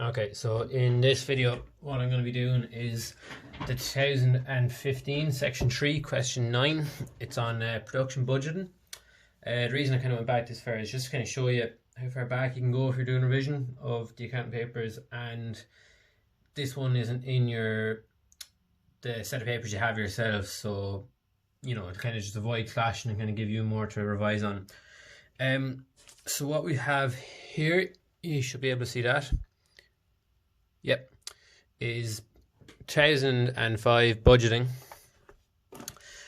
Okay, so in this video, what I'm going to be doing is the 2015 section 3 question 9. It's on production budgeting. The reason I kind of went back this far is just to kind of show you how far back you can go if you're doing revision of the accounting papers, and this one isn't in the set of papers you have yourself, so you know, to kind of just avoid clashing and kind of give you more to revise on. So what we have here, you should be able to see that. Yep, is 2005 budgeting.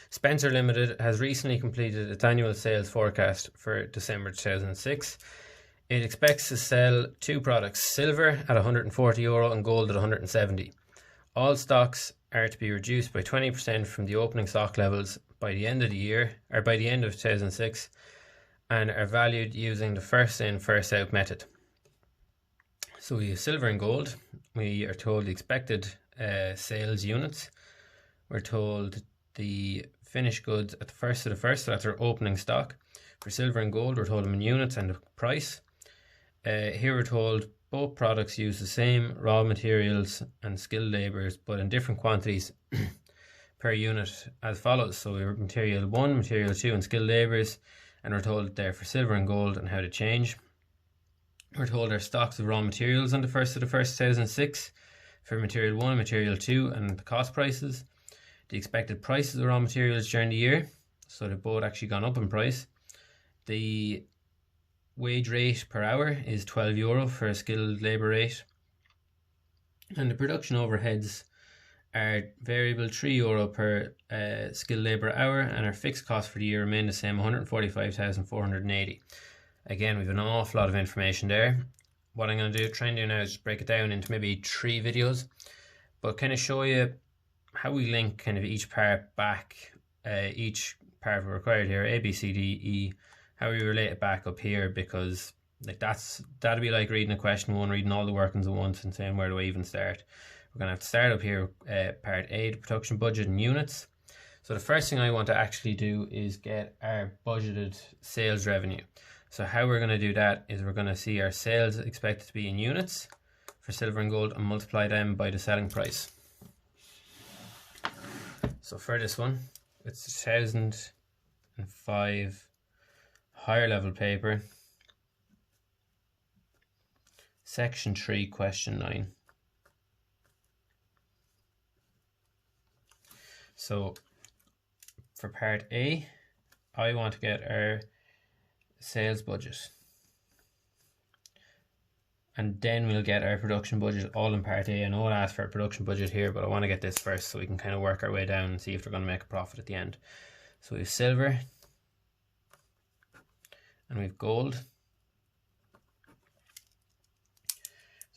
Spencer Limited has recently completed its annual sales forecast for December 2006. It expects to sell two products, silver at €140 and gold at 170. All stocks are to be reduced by 20% from the opening stock levels by the end of the year, or by the end of 2006, and are valued using the first in, first out method. So we have silver and gold. We are told the expected sales units. We're told the finished goods at the first of the first, so that's our opening stock. For silver and gold, we're told them in units and the price. Here we're told both products use the same raw materials and skilled labourers, but in different quantities per unit as follows. So we have material 1, material 2 and skilled labourers, and we're told there for silver and gold and how to change. We're told our stocks of raw materials on the 1st of the 1st 2006 for material 1 and material 2 and the cost prices. The expected prices of raw materials during the year, so they've both actually gone up in price. The wage rate per hour is €12 for a skilled labour rate, and the production overheads are variable €3 per skilled labour hour, and our fixed cost for the year remain the same, 145,480. Again, we've an awful lot of information there. What I'm going to try and do now is just break it down into maybe 3 videos, but kind of show you how we link kind of each part back, each part required here, A, B, C, D, E, how we relate it back up here, because like that'd be like reading a question 1, reading all the workings at once and saying where do I even start. We're going to have to start up here, part A, the production budget in units. So the first thing I want to actually do is get our budgeted sales revenue. So how we're going to do that is we're going to see our sales expected to be in units for silver and gold and multiply them by the selling price. So for this one, it's 2005 higher level paper, section 3, question 9. So for part A, I want to get our sales budget, and then we'll get our production budget all in part A. I know I'll ask for a production budget here, but I want to get this first so we can kind of work our way down and see if they're going to make a profit at the end. So we have silver and we have gold.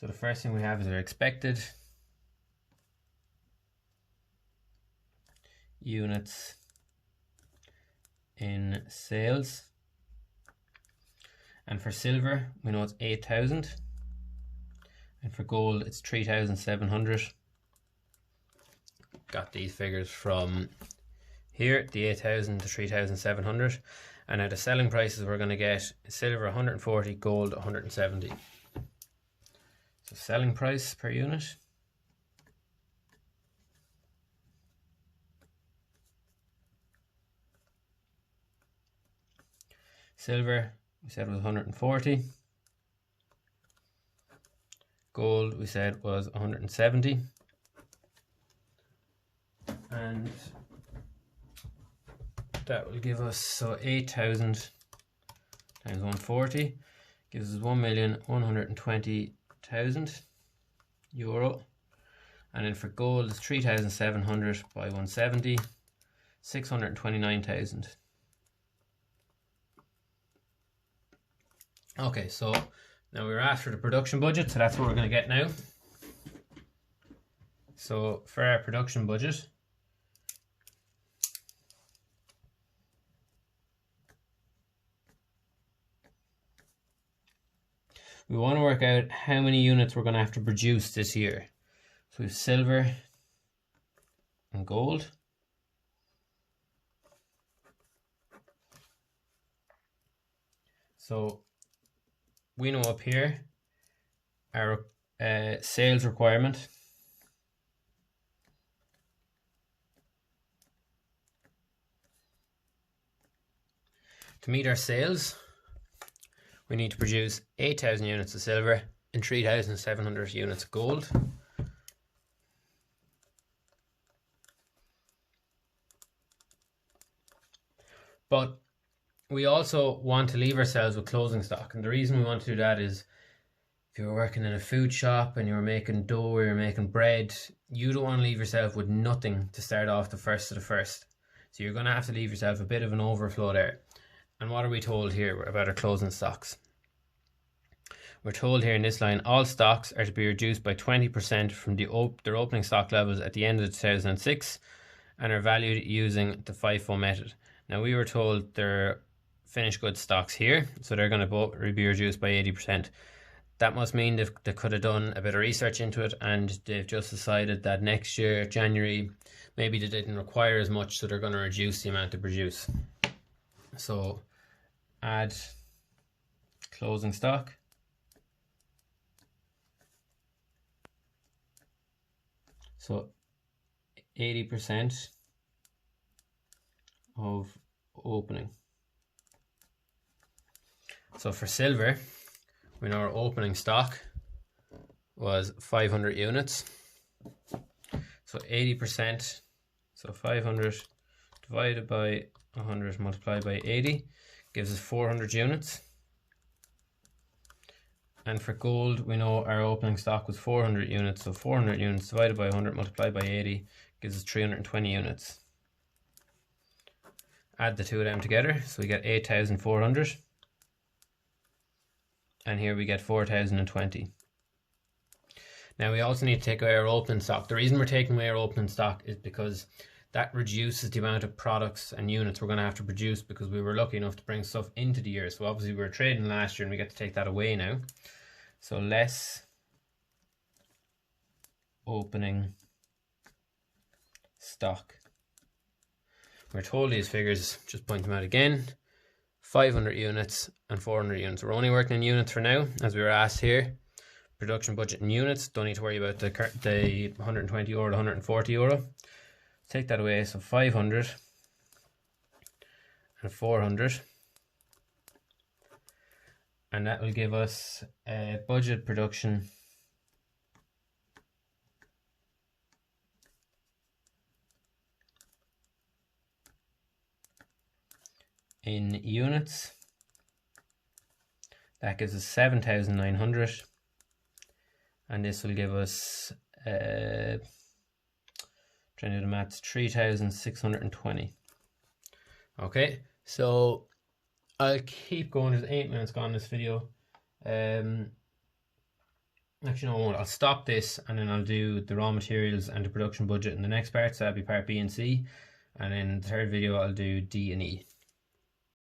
So the first thing we have is our expected units in sales. And for silver, we know it's 8,000. And for gold, it's 3,700. Got these figures from here, the 8,000 to 3,700. And now the selling prices we're going to get silver 140, gold 170. So selling price per unit. Silver, we said was 140. Gold, we said was 170. And that will give us, so 8,000 times 140 gives us €1,120,000. And then for gold, it's 3,700 by 170, 629,000. Okay, so now we're after the production budget, so that's what we're going to get now. So for our production budget, we want to work out how many units we're going to have to produce this year. So we have silver and gold. So we know up here our sales requirement. To meet our sales, we need to produce 8,000 units of silver and 3,700 units of gold. But we also want to leave ourselves with closing stock, and the reason we want to do that is if you're working in a food shop and you're making dough or you're making bread, you don't want to leave yourself with nothing to start off the first of the first. So you're going to have to leave yourself a bit of an overflow there. And what are we told here about our closing stocks? We're told here in this line, all stocks are to be reduced by 20% from their opening stock levels at the end of 2006 and are valued using the FIFO method. Now we were told they're finished goods stocks here, so they're going to be reduced by 80%. That must mean they could have done a bit of research into it and they've just decided that next year, January, maybe they didn't require as much, so they're going to reduce the amount to produce. So add closing stock. So 80% of opening. So for silver, we know our opening stock was 500 units. So 80%, so 500 divided by 100 multiplied by 80 gives us 400 units. And for gold, we know our opening stock was 400 units, so 400 units divided by 100 multiplied by 80 gives us 320 units. Add the two of them together, so we get 8,400. And here we get 4,020. Now we also need to take away our opening stock. The reason we're taking away our opening stock is because that reduces the amount of products and units we're going to have to produce, because we were lucky enough to bring stuff into the year. So obviously we were trading last year and we get to take that away now. So less opening stock. We're told these figures, just point them out again, 500 units and 400 units. We're only working in units for now, as we were asked here. Production budget in units, don't need to worry about the 120 euro to 140 euro. Take that away, so 500 and 400, and that will give us a budget production in units. That gives us 7,900, and this will give us trying to do the maths, 3,620. Okay, so I'll keep going. There's 8 minutes gone in this video. Actually, no, I won't. I'll stop this and then I'll do the raw materials and the production budget in the next part. So that'll be part B and C, and in the third video I'll do D and E.